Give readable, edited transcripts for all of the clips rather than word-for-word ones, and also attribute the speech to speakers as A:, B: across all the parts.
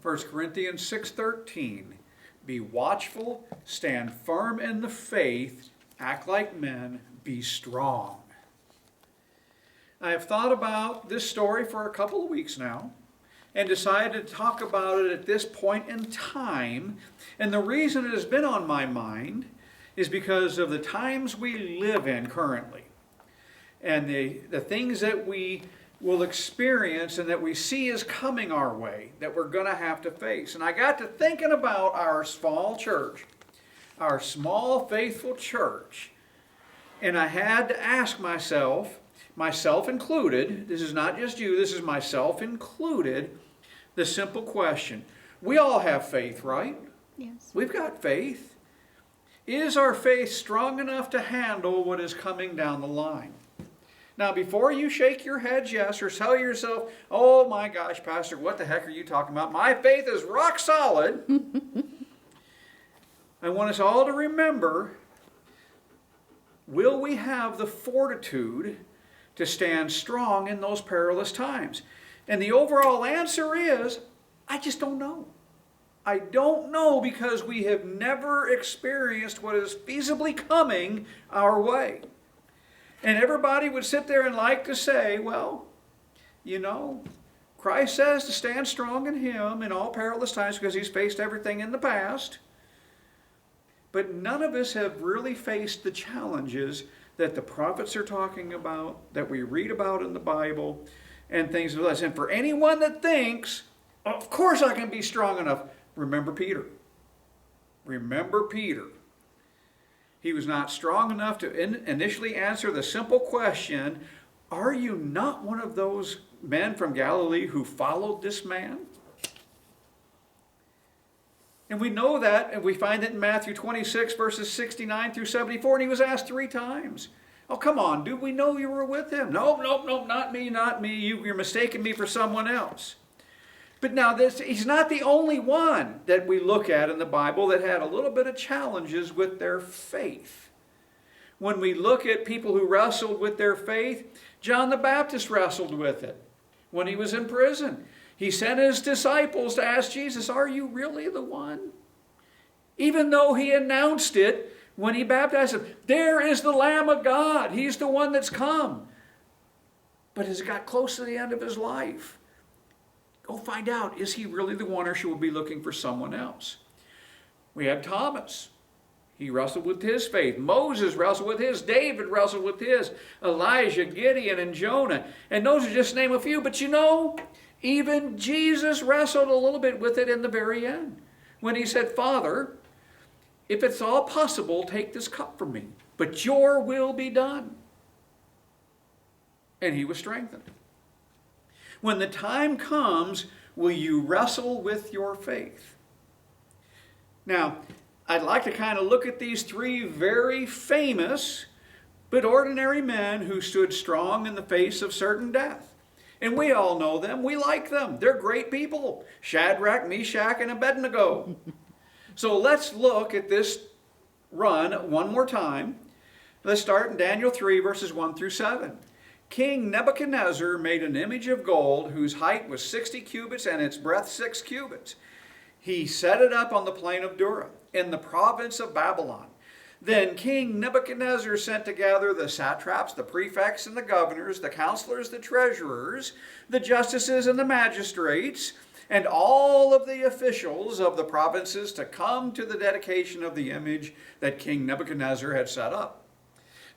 A: 1 Corinthians 6:13. Be watchful, stand firm in the faith, act like men, be strong. I have thought about this story for a couple of weeks now and decided to talk about it at this point in time. And the reason it has been on my mind is because of the times we live in currently and the things that we will experience and that we see is coming our way that we're going to have to face. And I got to thinking about our small church, our small faithful church, and I had to ask myself included, this is not just you, this is myself included, the simple question. We all have faith, right?
B: Yes.
A: We've got faith. Is our faith strong enough to handle what is coming down the line? Now, before you shake your head yes or tell yourself, oh my gosh, Pastor, what the heck are you talking about? My faith is rock solid. I want us all to remember, will we have the fortitude to stand strong in those perilous times? And the overall answer is, I just don't know. I don't know because we have never experienced what is feasibly coming our way. And everybody would sit there and like to say, well, you know, Christ says to stand strong in Him in all perilous times because He's faced everything in the past. But none of us have really faced the challenges that the prophets are talking about, that we read about in the Bible, and things like that. And for anyone that thinks, of course I can be strong enough, remember Peter. Remember Peter. He was not strong enough to initially answer the simple question, are you not one of those men from Galilee who followed this man? And we know that, and we find it in Matthew 26, verses 69 through 74, and he was asked 3 times. Oh, come on, do we know you were with him? Nope, not me. You're mistaking me for someone else. But now, he's not the only one that we look at in the Bible that had a little bit of challenges with their faith. When we look at people who wrestled with their faith, John the Baptist wrestled with it when he was in prison. He sent his disciples to ask Jesus, are you really the one? Even though he announced it when he baptized him, there is the Lamb of God. He's the one that's come. But as it got close to the end of his life, go find out, is he really the one or should we be looking for someone else? We have Thomas. He wrestled with his faith. Moses wrestled with his. David wrestled with his. Elijah, Gideon, and Jonah. And those are just to name a few. But you know, even Jesus wrestled a little bit with it in the very end. When he said, Father, if it's all possible, take this cup from me. But your will be done. And he was strengthened. When the time comes, will you wrestle with your faith? Now, I'd like to kind of look at these 3 very famous but ordinary men who stood strong in the face of certain death. And we all know them. We like them. They're great people. Shadrach, Meshach, and Abednego. So let's look at this run one more time. Let's start in Daniel 3, verses 1 through 7. King Nebuchadnezzar made an image of gold whose height was 60 cubits and its breadth 6 cubits. He set it up on the plain of Dura in the province of Babylon. Then King Nebuchadnezzar sent together the satraps, the prefects, and the governors, the counselors, the treasurers, the justices, and the magistrates, and all of the officials of the provinces to come to the dedication of the image that King Nebuchadnezzar had set up.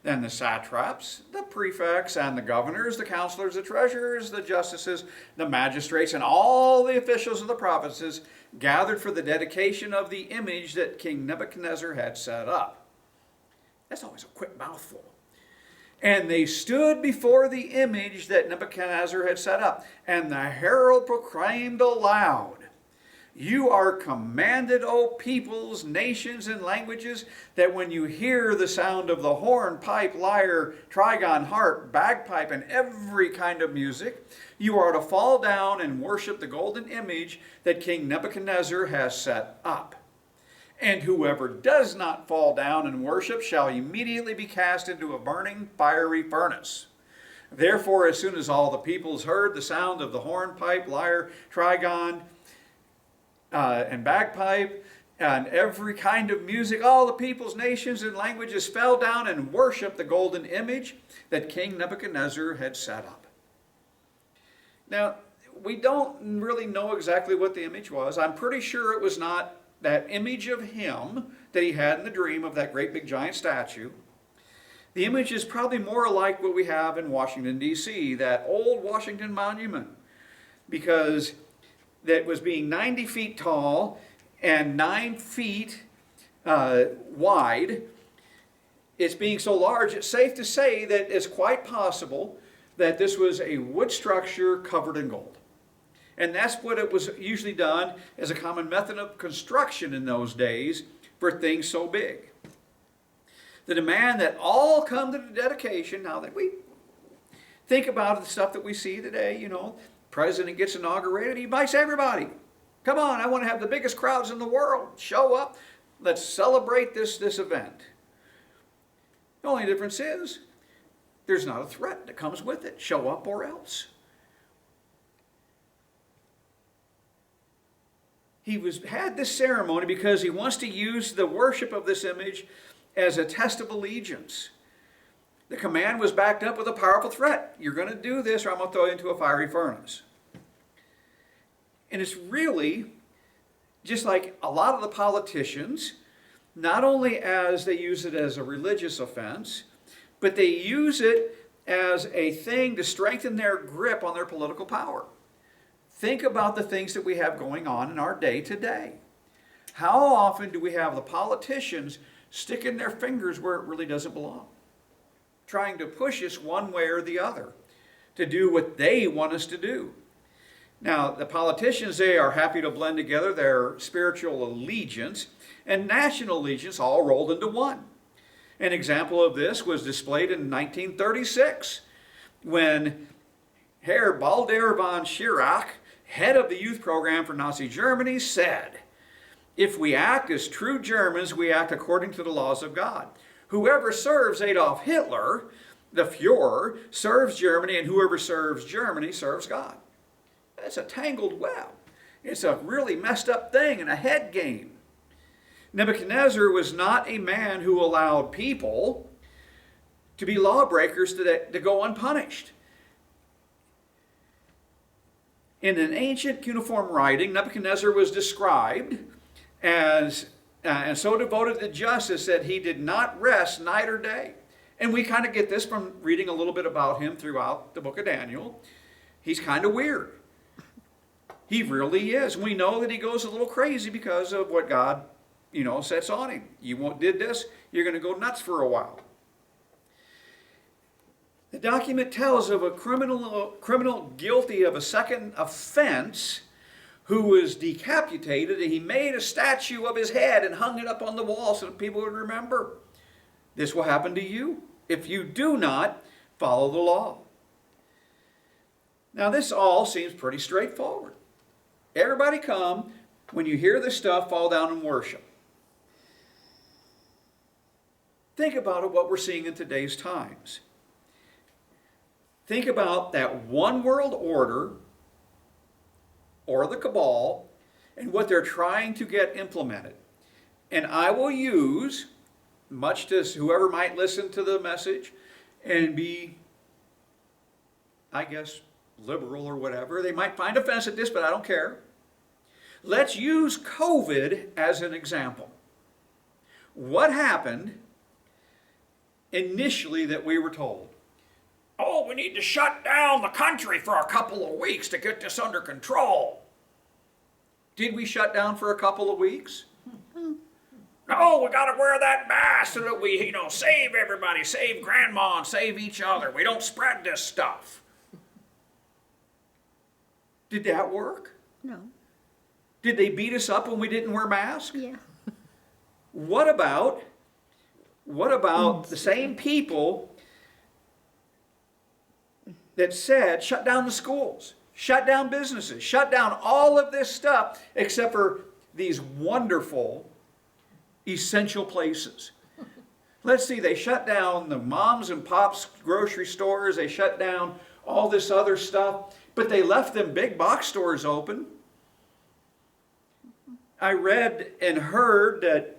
A: Then the satraps, the prefects, and the governors, the counselors, the treasurers, the justices, the magistrates, and all the officials of the provinces gathered for the dedication of the image that King Nebuchadnezzar had set up. That's always a quick mouthful. And they stood before the image that Nebuchadnezzar had set up, and the herald proclaimed aloud, You are commanded, O peoples, nations, and languages, that when you hear the sound of the horn, pipe, lyre, trigon, harp, bagpipe, and every kind of music, you are to fall down and worship the golden image that King Nebuchadnezzar has set up. And whoever does not fall down and worship shall immediately be cast into a burning fiery furnace. Therefore, as soon as all the peoples heard the sound of the horn, pipe, lyre, trigon, and bagpipe and every kind of music. All the peoples, nations, and languages fell down and worshiped the golden image that King Nebuchadnezzar had set up. Now, we don't really know exactly what the image was. I'm pretty sure it was not that image of him that he had in the dream of that great big giant statue. The image is probably more like what we have in Washington, D.C., that old Washington Monument, because that was being 90 feet tall and 9 feet wide. It's being so large, it's safe to say that it's quite possible that this was a wood structure covered in gold. And that's what it was usually done as a common method of construction in those days for things so big. The demand that all come to the dedication, now that we think about the stuff that we see today, president gets inaugurated, he invites everybody. Come on, I want to have the biggest crowds in the world. Show up. Let's celebrate this event. The only difference is there's not a threat that comes with it. Show up or else. He had this ceremony because he wants to use the worship of this image as a test of allegiance. The command was backed up with a powerful threat. You're going to do this or I'm going to throw you into a fiery furnace. And it's really just like a lot of the politicians, not only as they use it as a religious offense, but they use it as a thing to strengthen their grip on their political power. Think about the things that we have going on in our day today. How often do we have the politicians sticking their fingers where it really doesn't belong? Trying to push us one way or the other to do what they want us to do. Now, the politicians, they are happy to blend together their spiritual allegiance and national allegiance all rolled into one. An example of this was displayed in 1936 when Herr Baldur von Schirach, head of the youth program for Nazi Germany, said, "If we act as true Germans, we act according to the laws of God. Whoever serves Adolf Hitler, the Fuhrer, serves Germany, and whoever serves Germany serves God." That's a tangled web. It's a really messed up thing and a head game. Nebuchadnezzar was not a man who allowed people to be lawbreakers to go unpunished. In an ancient cuneiform writing, Nebuchadnezzar was described as and so devoted to justice that he did not rest night or day. And we kind of get this from reading a little bit about him throughout the book of Daniel. He's kind of weird. He really is. We know that he goes a little crazy because of what God, sets on him. You did this, you're going to go nuts for a while. The document tells of a criminal guilty of a second offense who was decapitated, and he made a statue of his head and hung it up on the wall so that people would remember. This will happen to you if you do not follow the law. Now, this all seems pretty straightforward. Everybody come, when you hear this stuff, fall down and worship. Think about what we're seeing in today's times. Think about that one world order or the cabal and what they're trying to get implemented. And I will use, much to whoever might listen to the message and be, I guess, liberal or whatever. They might find offense at this, but I don't care. Let's use COVID as an example. What happened initially that we were told? Oh, we need to shut down the country for a couple of weeks to get this under control. Did we shut down for a couple of weeks? No, we got to wear that mask so that we, save everybody, save grandma, and save each other. We don't spread this stuff. Did that work?
B: No.
A: Did they beat us up when we didn't wear masks?
B: Yeah.
A: What about the same people that said shut down the schools, shut down businesses, shut down all of this stuff except for these wonderful essential places? Let's see, they shut down the moms and pops grocery stores, they shut down all this other stuff, but they left them big box stores open. I read and heard that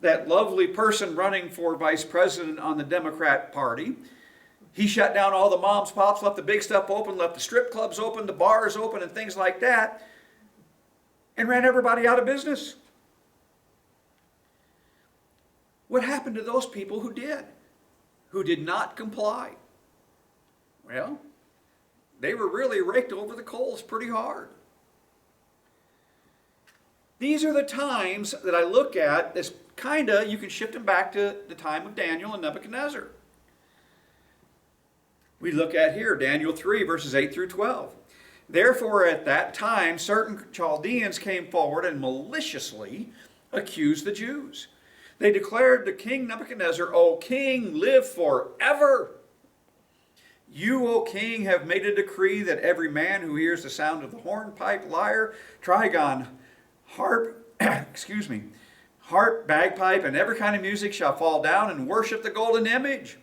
A: that lovely person running for vice president on the Democrat Party, he shut down all the moms, pops, left the big stuff open, left the strip clubs open, the bars open, and things like that, and ran everybody out of business. What happened to those people who did not comply? Well, they were really raked over the coals pretty hard. These are the times that I look at as you can shift them back to the time of Daniel and Nebuchadnezzar. We look at here, Daniel 3, verses 8 through 12. Therefore, at that time, certain Chaldeans came forward and maliciously accused the Jews. They declared to King Nebuchadnezzar, O king, live forever. You, O king, have made a decree that every man who hears the sound of the hornpipe, lyre, trigon, harp, harp, bagpipe, and every kind of music shall fall down and worship the golden image.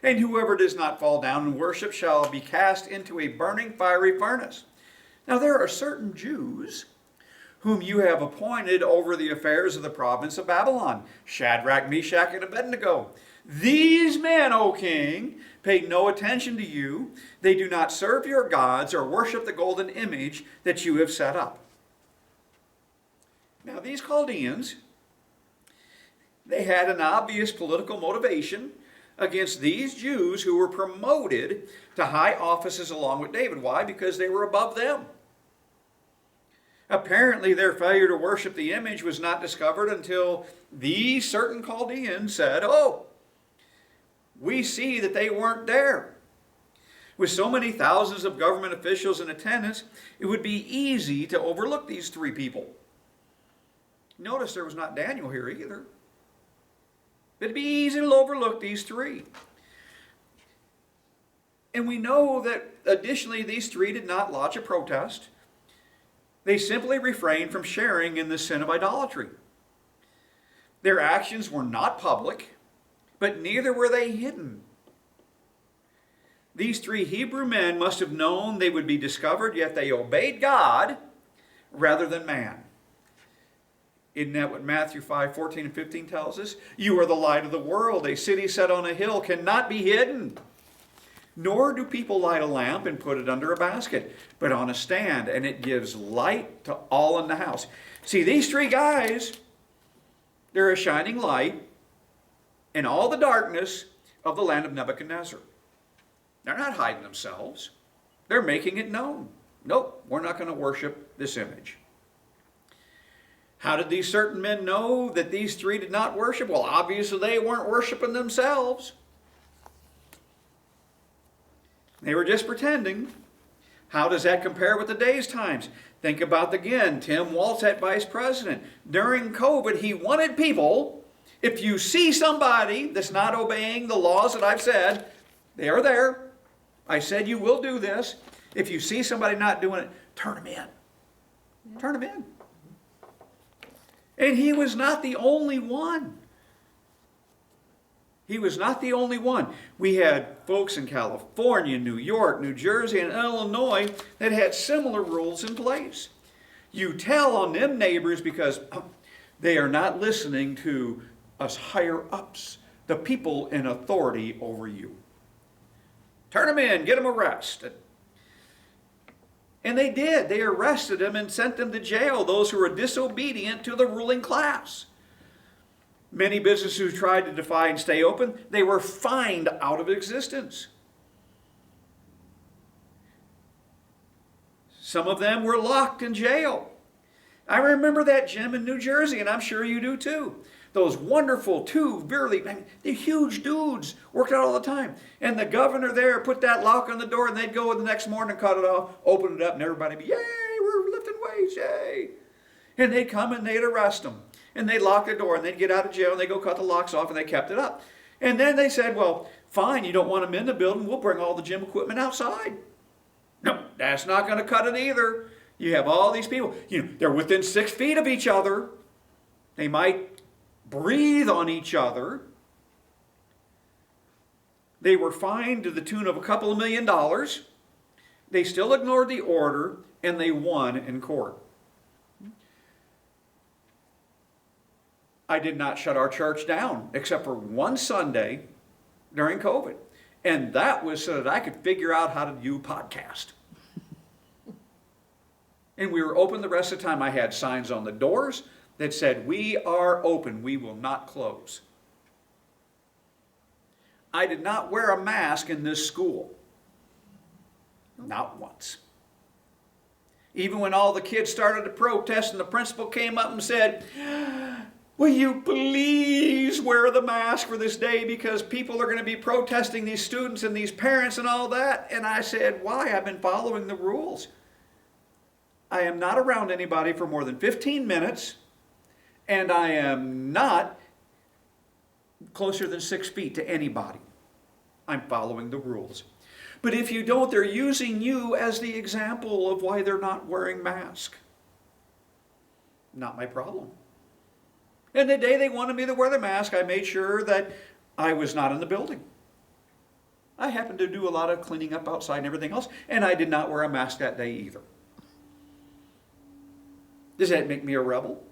A: And whoever does not fall down and worship shall be cast into a burning fiery furnace. Now there are certain Jews whom you have appointed over the affairs of the province of Babylon, Shadrach, Meshach, and Abednego. These men, O king, pay no attention to you. They do not serve your gods or worship the golden image that you have set up. Now these Chaldeans, they had an obvious political motivation against these Jews who were promoted to high offices along with David. Why? Because they were above them. Apparently their failure to worship the image was not discovered until these certain Chaldeans said, oh, we see that they weren't there. With so many thousands of government officials in attendance, it would be easy to overlook these three people. Notice there was not Daniel here either. It'd be easy to overlook these three. And we know that additionally these three did not lodge a protest. They simply refrained from sharing in the sin of idolatry. Their actions were not public, but neither were they hidden. These three Hebrew men must have known they would be discovered, yet they obeyed God rather than man. Isn't that what Matthew 5, 14 and 15 tells us? You are the light of the world. A city set on a hill cannot be hidden. Nor do people light a lamp and put it under a basket, but on a stand, and it gives light to all in the house. See, these three guys, they're a shining light in all the darkness of the land of Nebuchadnezzar. They're not hiding themselves. They're making it known. Nope, we're not going to worship this image. How did these certain men know that these three did not worship? Well, obviously they weren't worshiping themselves. They were just pretending. How does that compare with today's times? Think about again, Tim Walz at vice president. During COVID, he wanted people, if you see somebody that's not obeying the laws that I've said, they are there. I said you will do this. If you see somebody not doing it, turn them in. Turn them in. And he was not the only one. He was not the only one. We had folks in California, New York, New Jersey, and Illinois that had similar rules in place. You tell on them neighbors because they are not listening to us higher ups, the people in authority over you. Turn them in, get them arrested. And they did. They arrested them and sent them to jail, those who were disobedient to the ruling class. Many businesses who tried to defy and stay open, they were fined out of existence. Some of them were locked in jail. I remember that gym in New Jersey, and I'm sure you do too. Those wonderful they're huge dudes, worked out all the time. And the governor there put that lock on the door, and they'd go the next morning and cut it off, open it up, and everybody would be, yay, we're lifting weights, yay. And they'd come and they'd arrest them. And they'd lock the door, and they'd get out of jail, and they'd go cut the locks off, and they kept it up. And then they said, well, fine, you don't want them in the building, we'll bring all the gym equipment outside. No, that's not going to cut it either. You have all these people, they're within 6 feet of each other. They might breathe on each other. They were fined to the tune of a couple of $1 million. They still ignored the order, and they won in court. I did not shut our church down except for one Sunday during COVID. And that was so that I could figure out how to do podcast. And we were open the rest of the time. I had signs on the doors that said, "We are open. We will not close." I did not wear a mask in this school. Not once. Even when all the kids started to protest and the principal came up and said, "Will you please wear the mask for this day because people are going to be protesting, these students and these parents and all that." And I said, "Why? I've been following the rules. I am not around anybody for more than 15 minutes, and I am not closer than 6 feet to anybody. I'm following the rules." But if you don't, they're using you as the example of why they're not wearing masks. Not my problem. And the day they wanted me to wear the mask, I made sure that I was not in the building. I happened to do a lot of cleaning up outside and everything else, and I did not wear a mask that day either. Does that make me a rebel?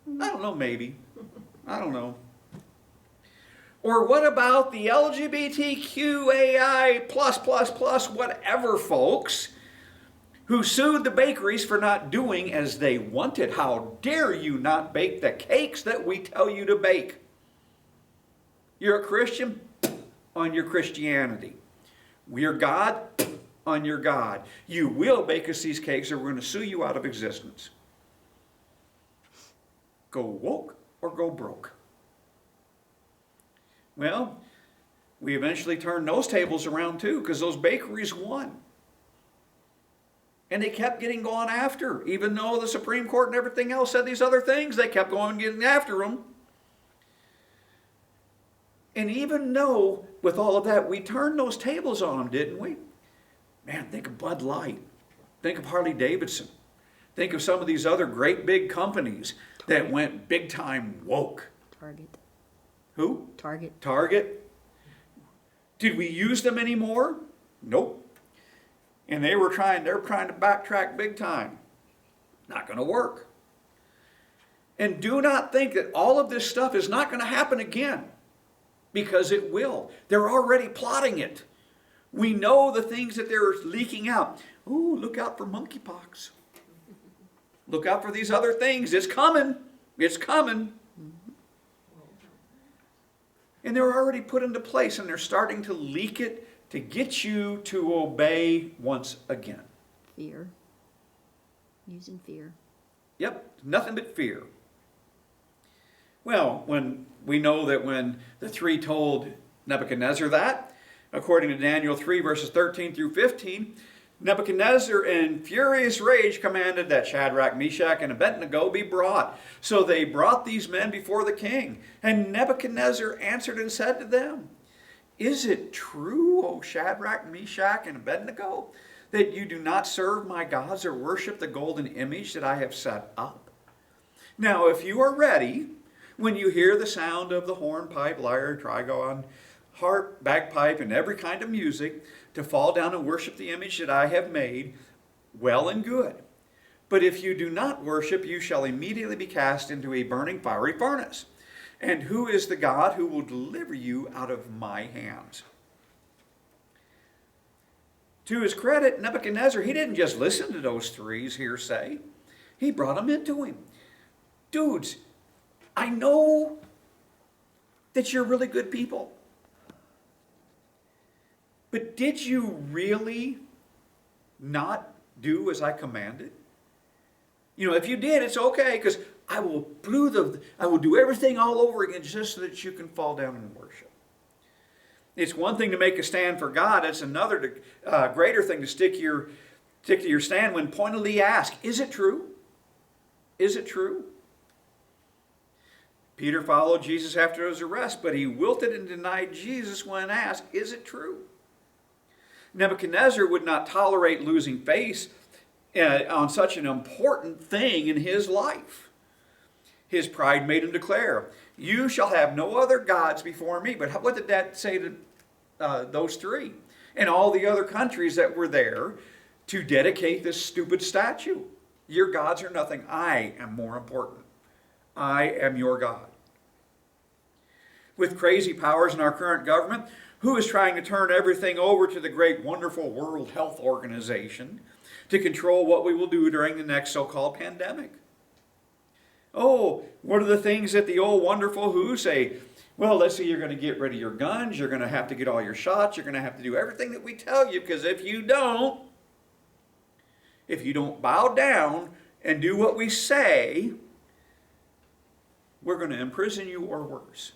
A: I don't know, maybe. I don't know. Or what about the LGBTQAI plus whatever folks who sued the bakeries for not doing as they wanted? How dare you not bake the cakes that we tell you to bake? You're a Christian? On your Christianity. We're God? On your God. You will bake us these cakes or we're going to sue you out of existence. Go woke or go broke. Well, we eventually turned those tables around too because those bakeries won. And they kept going after. Even though the Supreme Court and everything else said these other things, they kept going getting after them. And even though with all of that, we turned those tables on them, didn't we? Man, think of Bud Light. Think of Harley Davidson. Think of some of these other great big companies that went big time woke.
B: Target.
A: Who?
B: Target.
A: Target. Did we use them anymore? Nope. And they're trying to backtrack big time. Not going to work. And do not think that all of this stuff is not going to happen again. Because it will. They're already plotting it. We know the things that they're leaking out. Ooh, look out for monkeypox. Look out for these other things. It's coming. It's coming. And they're already put into place and they're starting to leak it to get you to obey once again.
B: Fear. Using fear.
A: Yep, nothing but fear. Well, when we know that when the three told Nebuchadnezzar that, according to Daniel 3 verses 13 through 15, Nebuchadnezzar in furious rage commanded that Shadrach, Meshach, and Abednego be brought. So they brought these men before the king. And Nebuchadnezzar answered and said to them, "Is it true, O Shadrach, Meshach, and Abednego, that you do not serve my gods or worship the golden image that I have set up? Now, if you are ready, when you hear the sound of the horn, pipe, lyre, trigon, harp, bagpipe, and every kind of music, to fall down and worship the image that I have made, well and good. But if you do not worship, you shall immediately be cast into a burning fiery furnace. And who is the God who will deliver you out of my hands?" To his credit, Nebuchadnezzar, he didn't just listen to those three's hearsay. He brought them into him. Dudes, I know that you're really good people. But did you really not do as I commanded? You know, if you did, it's okay, because I will do everything all over again just so that you can fall down and worship. It's one thing to make a stand for God. It's another greater thing to stick to your stand when pointedly asked, "Is it true? Is it true?" Peter followed Jesus after his arrest, but he wilted and denied Jesus when asked, "Is it true?" Nebuchadnezzar would not tolerate losing face on such an important thing in his life. His pride made him declare, "You shall have no other gods before me." But what did that say to those three and all the other countries that were there to dedicate this stupid statue? Your gods are nothing. I am more important. I am your God. with crazy powers in our current government, who is trying to turn everything over to the great, wonderful World Health Organization to control what we will do during the next so-called pandemic. Oh, what are the things that the old wonderful WHO say? Well, let's say you're going to get rid of your guns, you're going to have to get all your shots, you're going to have to do everything that we tell you, because if you don't bow down and do what we say, we're going to imprison you or worse.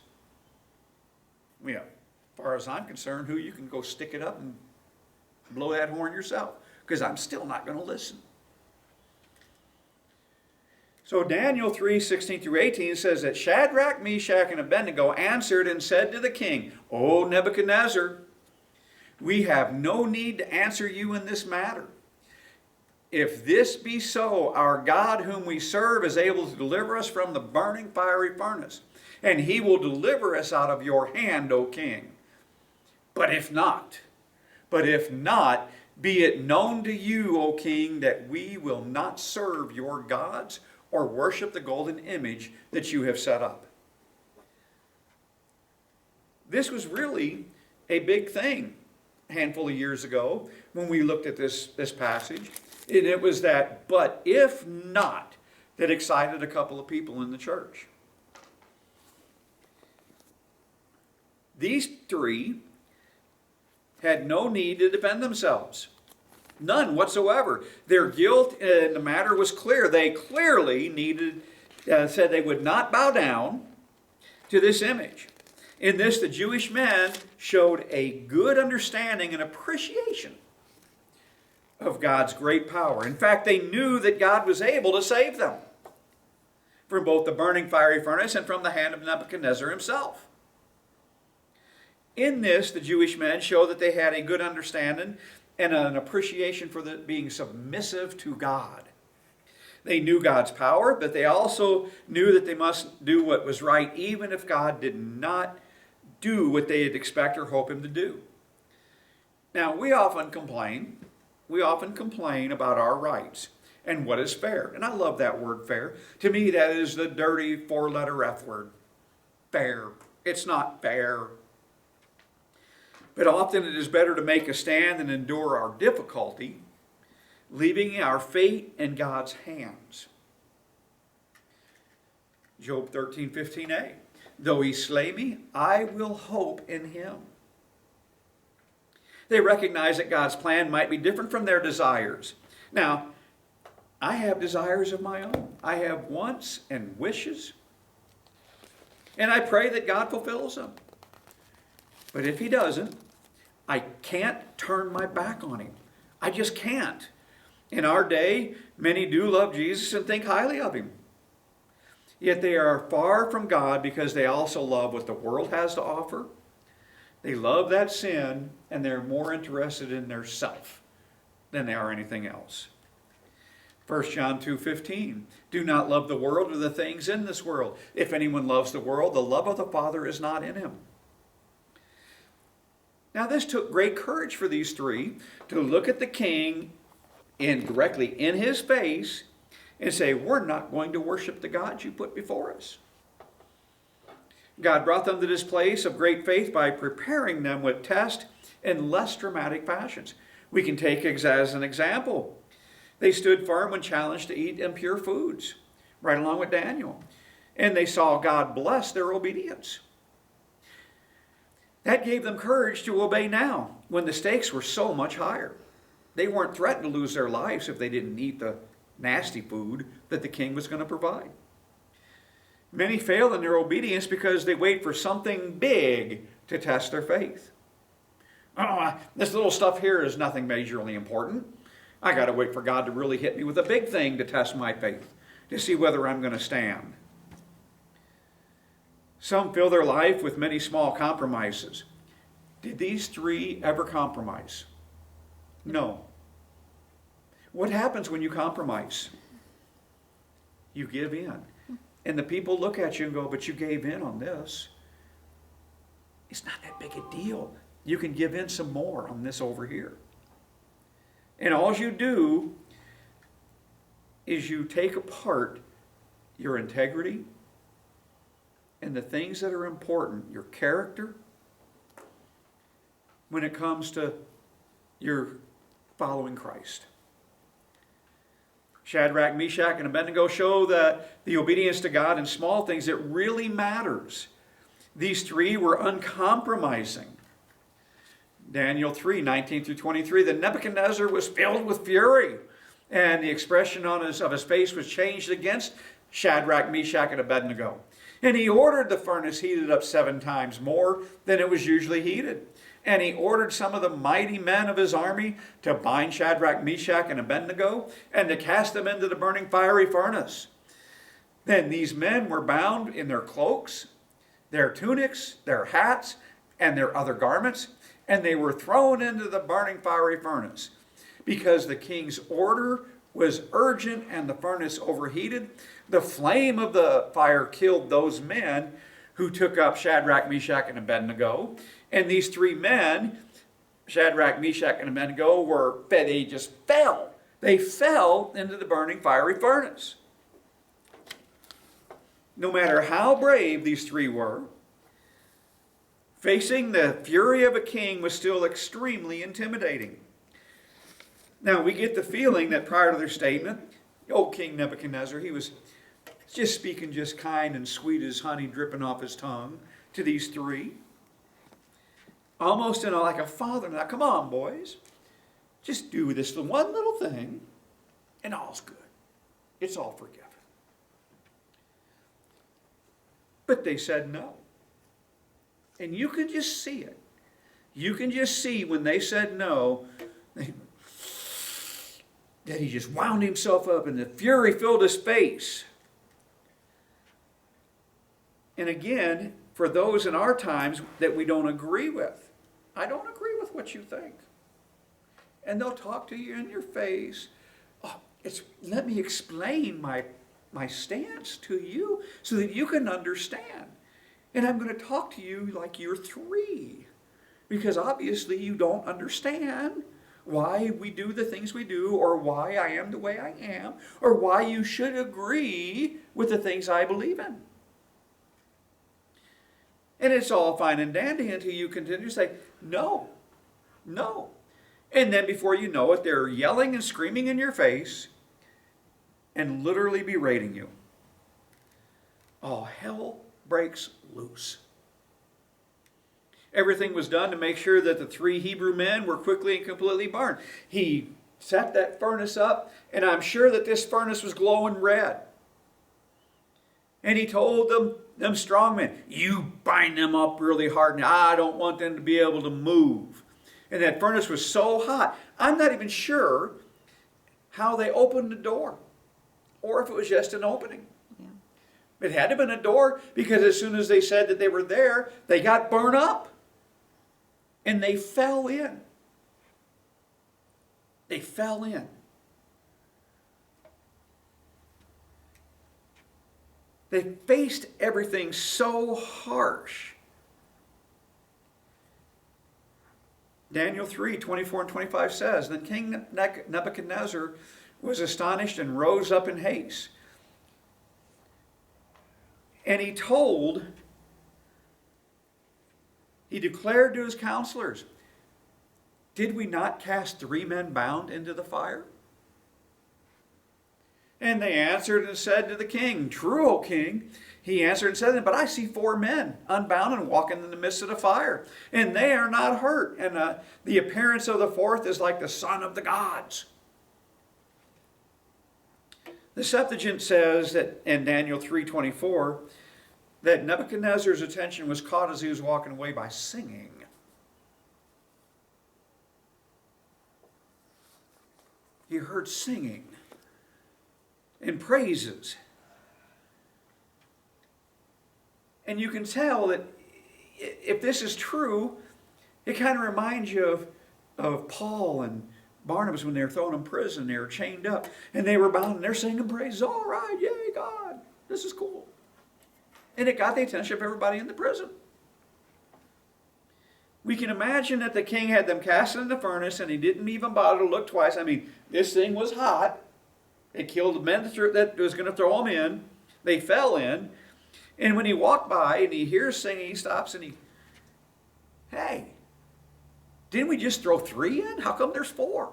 A: Yeah, as far as I'm concerned, who you can go stick it up and blow that horn yourself, because I'm still not going to listen. So Daniel 3:16 through 18 says that Shadrach, Meshach, and Abednego answered and said to the king, O Nebuchadnezzar, we have no need to answer you in this matter. If this be so, our God whom we serve is able to deliver us from the burning fiery furnace, and he will deliver us out of your hand, O king. But if not, be it known to you, O king, that we will not serve your gods or worship the golden image that you have set up. This was really a big thing a handful of years ago when we looked at this passage. And it was that, but if not, that excited a couple of people in the church. These three had no need to defend themselves. None whatsoever. Their guilt in the matter was clear. They clearly said they would not bow down to this image. In this, the Jewish men showed a good understanding and appreciation of God's great power. In fact, they knew that God was able to save them from both the burning fiery furnace and from the hand of Nebuchadnezzar himself. In this, the Jewish men showed that they had a good understanding and an appreciation for being submissive to God. They knew God's power, but they also knew that they must do what was right, even if God did not do what they'd expect or hope him to do. Now, we often complain about our rights and what is fair. And I love that word fair. To me, that is the dirty four-letter F word. Fair. It's not fair. But often it is better to make a stand and endure our difficulty, leaving our fate in God's hands. Job 13:15a. Though he slay me, I will hope in him. They recognize that God's plan might be different from their desires. Now, I have desires of my own. I have wants and wishes. And I pray that God fulfills them. But if he doesn't, I can't turn my back on him. I just can't. In our day, many do love Jesus and think highly of him. Yet they are far from God because they also love what the world has to offer. They love that sin, and they're more interested in their self than they are anything else. 1 John 2:15, do not love the world or the things in this world. If anyone loves the world, the love of the Father is not in him. Now this took great courage for these three to look at the king directly in his face and say, we're not going to worship the gods you put before us. God brought them to this place of great faith by preparing them with tests in less dramatic fashions. We can take as an example. They stood firm when challenged to eat impure foods, right along with Daniel. And they saw God bless their obedience. That gave them courage to obey now, when the stakes were so much higher. They weren't threatened to lose their lives if they didn't eat the nasty food that the king was going to provide. Many fail in their obedience because they wait for something big to test their faith. Oh, this little stuff here is nothing majorly important. I got to wait for God to really hit me with a big thing to test my faith, to see whether I'm going to stand. Some fill their life with many small compromises. Did these three ever compromise? No. What happens when you compromise? You give in. And the people look at you and go, but you gave in on this. It's not that big a deal. You can give in some more on this over here. And all you do is you take apart your integrity, and the things that are important, your character, when it comes to your following Christ. Shadrach, Meshach, and Abednego show that the obedience to God in small things, it really matters. These three were uncompromising. Daniel 3, 19 through 23, that Nebuchadnezzar was filled with fury, and the expression of his face was changed against Shadrach, Meshach, and Abednego. And he ordered the furnace heated up 7 times more than it was usually heated. And he ordered some of the mighty men of his army to bind Shadrach, Meshach, and Abednego and to cast them into the burning fiery furnace. Then these men were bound in their cloaks, their tunics, their hats, and their other garments, and they were thrown into the burning fiery furnace. Because the king's order was urgent and the furnace overheated, the flame of the fire killed those men who took up Shadrach, Meshach, and Abednego. And these 3 men, Shadrach, Meshach, and Abednego, they just fell. They fell into the burning fiery furnace. No matter how brave these 3 were, facing the fury of a king was still extremely intimidating. Now, we get the feeling that prior to their statement, old King Nebuchadnezzar, he was just speaking just kind and sweet as honey dripping off his tongue to these 3. Almost like a father. Now, come on, boys. Just do this one little thing, and all's good. It's all forgiven. But they said no. And you can just see it. You can just see when they said no, that he just wound himself up and the fury filled his face. And again, for those in our times that we don't agree with, I don't agree with what you think. And they'll talk to you in your face. Oh, let me explain my stance to you so that you can understand. And I'm going to talk to you like you're 3. Because obviously you don't understand why we do the things we do, or why I am the way I am, or why you should agree with the things I believe in. And it's all fine and dandy until you continue to say, no, no. And then before you know it, they're yelling and screaming in your face and literally berating you. Oh, hell breaks loose. Everything was done to make sure that the 3 Hebrew men were quickly and completely burned. He set that furnace up, and I'm sure that this furnace was glowing red. And he told them strong men, you bind them up really hard, and I don't want them to be able to move. And that furnace was so hot, I'm not even sure how they opened the door, or if it was just an opening. Yeah. It had to have been a door, because as soon as they said that they were there, they got burned up. And they fell in. They fell in. They faced everything so harsh. Daniel 3, 24 and 25 says, then King Nebuchadnezzar was astonished and rose up in haste. And he declared to his counselors, did we not cast 3 men bound into the fire? And they answered and said to the king, true, O king. He answered and said, but I see 4 men unbound and walking in the midst of the fire, and they are not hurt. And the appearance of the 4th is like the son of the gods. The Septuagint says that in Daniel 3:24, that Nebuchadnezzar's attention was caught as he was walking away by singing. He heard singing and praises. And you can tell that if this is true, it kind of reminds you of Paul and Barnabas when they were thrown in prison. They were chained up and they were bound and they're singing praises. All right, yay, God, this is cool. And it got the attention of everybody in the prison. We can imagine that the king had them cast in the furnace and he didn't even bother to look twice. I mean, this thing was hot. It killed the men that was going to throw them in. They fell in. And when he walked by and he hears singing, he stops and hey, didn't we just throw 3 in? How come there's 4?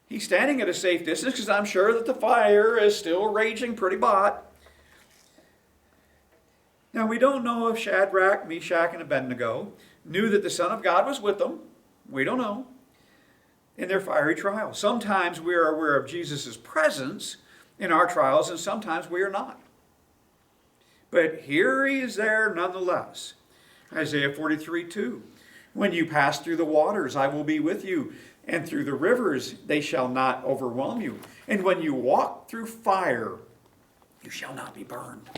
A: He's standing at a safe distance because I'm sure that the fire is still raging pretty hot. Now, we don't know if Shadrach, Meshach, and Abednego knew that the Son of God was with them. We don't know. In their fiery trial. Sometimes we are aware of Jesus' presence in our trials, and sometimes we are not. But here he is there nonetheless. Isaiah 43:2. When you pass through the waters, I will be with you, and through the rivers, they shall not overwhelm you. And when you walk through fire, you shall not be burned,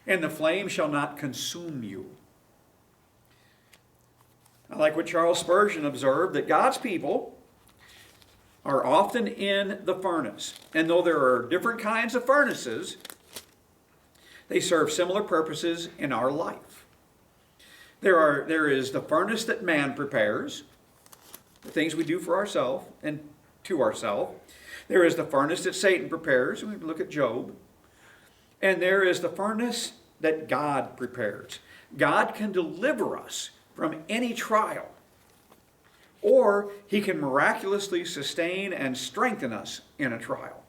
A: and the flame shall not consume you. I like what Charles Spurgeon observed, that God's people are often in the furnace. And though there are different kinds of furnaces, they serve similar purposes in our life. There is the furnace that man prepares, the things we do for ourselves and to ourselves. There is the furnace that Satan prepares, and we look at Job. And there is the furnace that God prepares. God can deliver us from any trial, or he can miraculously sustain and strengthen us in a trial.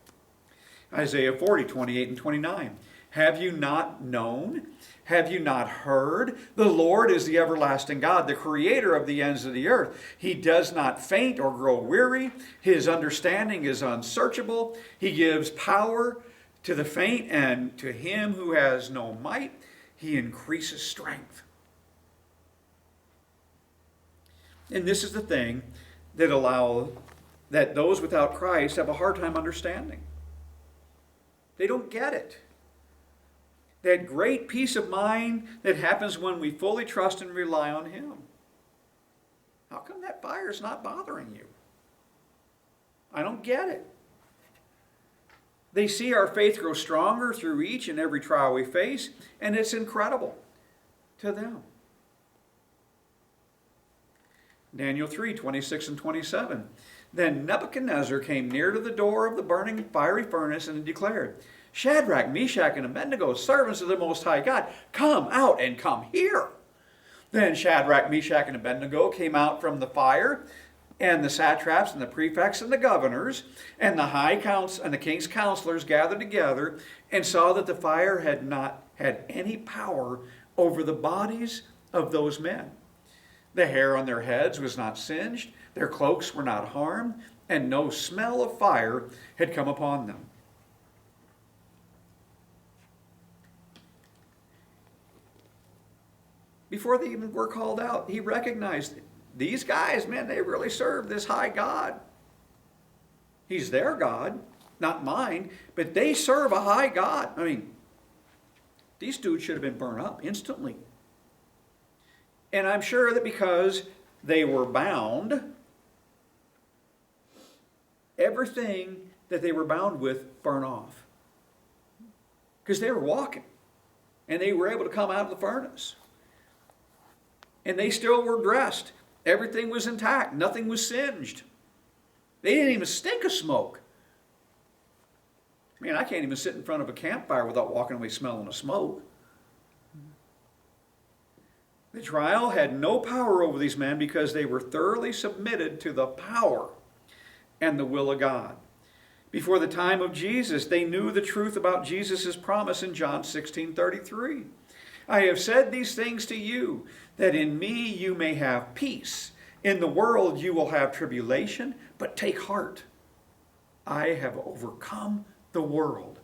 A: Isaiah 40:28 and 29. Have you not known? Have you not heard? The Lord is the everlasting God, the creator of the ends of the earth. He does not faint or grow weary. His understanding is unsearchable. He gives power to the faint, and to him who has no might, he increases strength. And this is the thing that those without Christ have a hard time understanding. They don't get it. That great peace of mind that happens when we fully trust and rely on him. How come that fire is not bothering you? I don't get it. They see our faith grow stronger through each and every trial we face, and it's incredible to them. Daniel 3:26 and 27. Then Nebuchadnezzar came near to the door of the burning fiery furnace and declared, Shadrach, Meshach, and Abednego, servants of the Most High God, come out and come here. Then Shadrach, Meshach, and Abednego came out from the fire, and the satraps and the prefects and the governors and the high council and the king's counselors gathered together and saw that the fire had not had any power over the bodies of those men. The hair on their heads was not singed, their cloaks were not harmed, and no smell of fire had come upon them. Before they even were called out, he recognized these guys, man, they really serve this high God. He's their God, not mine, but they serve a high God. I mean, these dudes should have been burned up instantly. And I'm sure that because they were bound, everything that they were bound with burned off. Because they were walking, and they were able to come out of the furnace. And they still were dressed. Everything was intact. Nothing was singed. They didn't even stink of smoke. Man, I can't even sit in front of a campfire without walking away smelling of smoke. The trial had no power over these men because they were thoroughly submitted to the power and the will of God. Before the time of Jesus, they knew the truth about Jesus' promise in John 16:33. I have said these things to you, that in me you may have peace. In the world you will have tribulation, but take heart. I have overcome the world.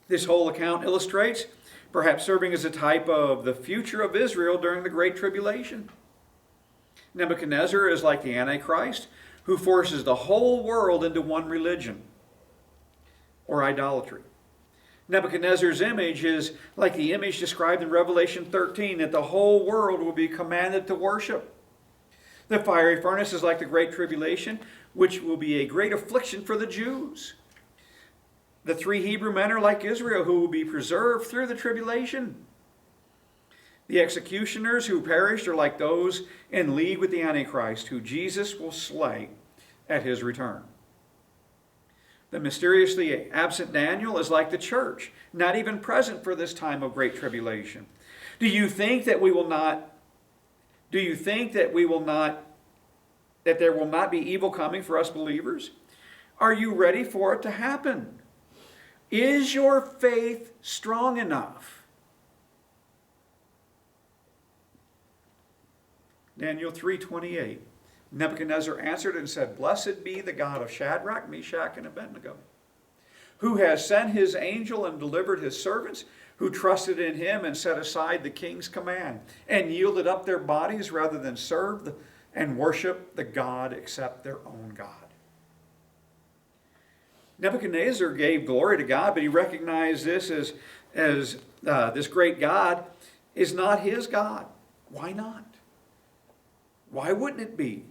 A: This whole account illustrates, perhaps serving as a type of the future of Israel during the Great Tribulation. Nebuchadnezzar is like the Antichrist, who forces the whole world into one religion or idolatry. Nebuchadnezzar's image is like the image described in Revelation 13, that the whole world will be commanded to worship. The fiery furnace is like the Great Tribulation, which will be a great affliction for the Jews. The 3 Hebrew men are like Israel, who will be preserved through the tribulation. The executioners who perished are like those in league with the Antichrist, who Jesus will slay at his return. The mysteriously absent Daniel is like the church, not even present for this time of great tribulation. Do you think that that there will not be evil coming for us believers? Are you ready for it to happen? Is your faith strong enough? Daniel 3:28. Nebuchadnezzar answered and said, "Blessed be the God of Shadrach, Meshach, and Abednego, who has sent his angel and delivered his servants, who trusted in him and set aside the king's command, and yielded up their bodies rather than serve and worship the God except their own God." Nebuchadnezzar gave glory to God, but he recognized this as this great God is not his God. Why not? Why wouldn't it be?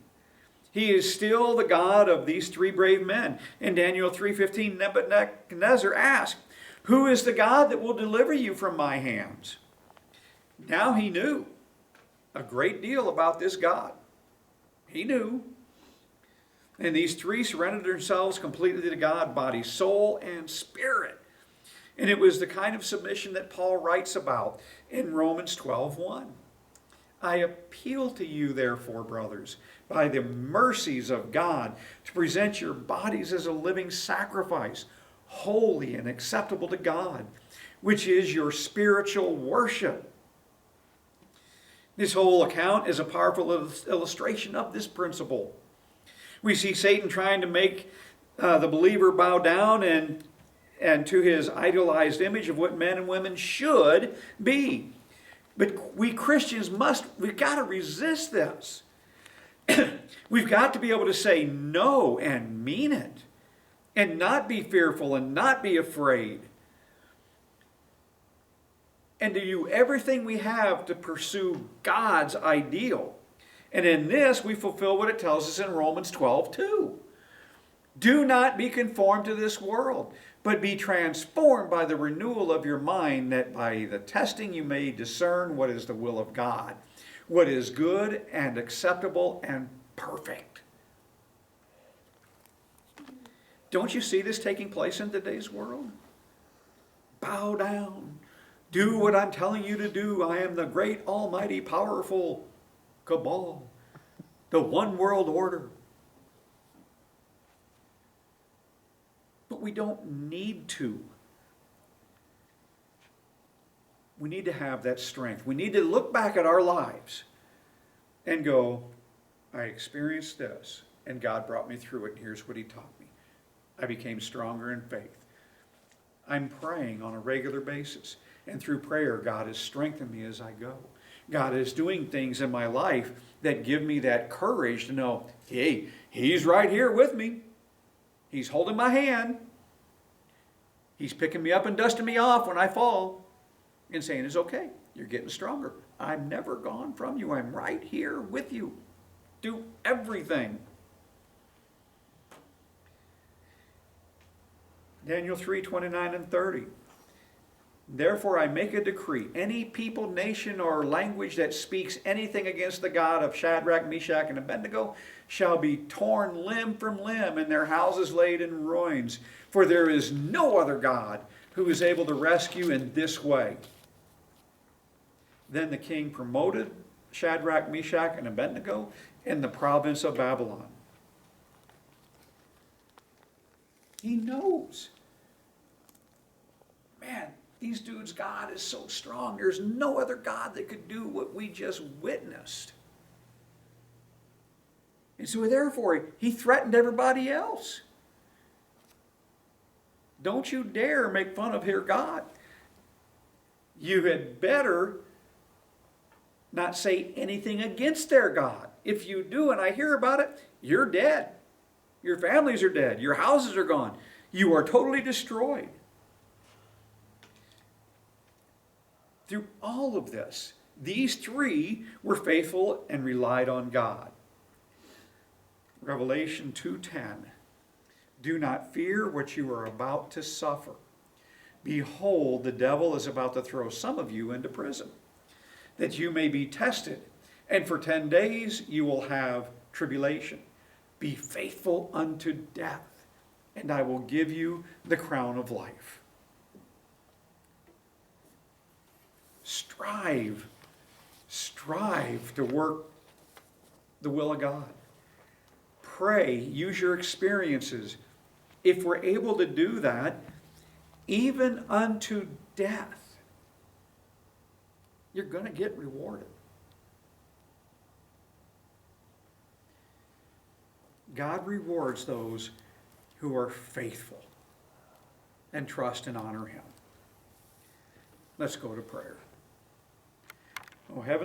A: He is still the God of these three brave men. In Daniel 3:15, Nebuchadnezzar asked, "Who is the God that will deliver you from my hands?" Now he knew a great deal about this God. He knew. And these three surrendered themselves completely to God, body, soul, and spirit. And it was the kind of submission that Paul writes about in Romans 12:1. I appeal to you, therefore, brothers, by the mercies of God, to present your bodies as a living sacrifice, holy and acceptable to God, which is your spiritual worship. This whole account is a powerful illustration of this principle. We see Satan trying to make the believer bow down and to his idealized image of what men and women should be. But we Christians we've got to resist this. We've got to be able to say no and mean it, and not be fearful and not be afraid. And to do everything we have to pursue God's ideal. And in this, we fulfill what it tells us in Romans 12:2. Do not be conformed to this world, but be transformed by the renewal of your mind, that by the testing you may discern what is the will of God, what is good and acceptable and perfect. Don't you see this taking place in today's world? Bow down. Do what I'm telling you to do. I am the great, almighty, powerful cabal, the one world order. But we don't need to. We need to have that strength. We need to look back at our lives and go, I experienced this, and God brought me through it, and here's what he taught me. I became stronger in faith. I'm praying on a regular basis, and through prayer, God has strengthened me as I go. God is doing things in my life that give me that courage to know, hey, he's right here with me. He's holding my hand. He's picking me up and dusting me off when I fall and saying, it's okay. You're getting stronger. I'm never gone from you. I'm right here with you. Do everything. Daniel 3:29 and 30. Therefore I make a decree. Any people, nation, or language that speaks anything against the God of Shadrach, Meshach, and Abednego shall be torn limb from limb, and their houses laid in ruins. For there is no other God who is able to rescue in this way. Then the king promoted Shadrach, Meshach, and Abednego in the province of Babylon. He knows. Man, these dudes' God is so strong. There's no other God that could do what we just witnessed. And so therefore, he threatened everybody else. Don't you dare make fun of their God. You had better not say anything against their God. If you do, and I hear about it, you're dead. Your families are dead. Your houses are gone. You are totally destroyed. Through all of this, these three were faithful and relied on God. Revelation 2:10. Do not fear what you are about to suffer. Behold, the devil is about to throw some of you into prison, that you may be tested, and for 10 days you will have tribulation. Be faithful unto death, and I will give you the crown of life. Strive to work the will of God. Pray, use your experiences. If we're able to do that, even unto death, you're going to get rewarded. God rewards those who are faithful and trust and honor Him. Let's go to prayer. Oh, Heavenly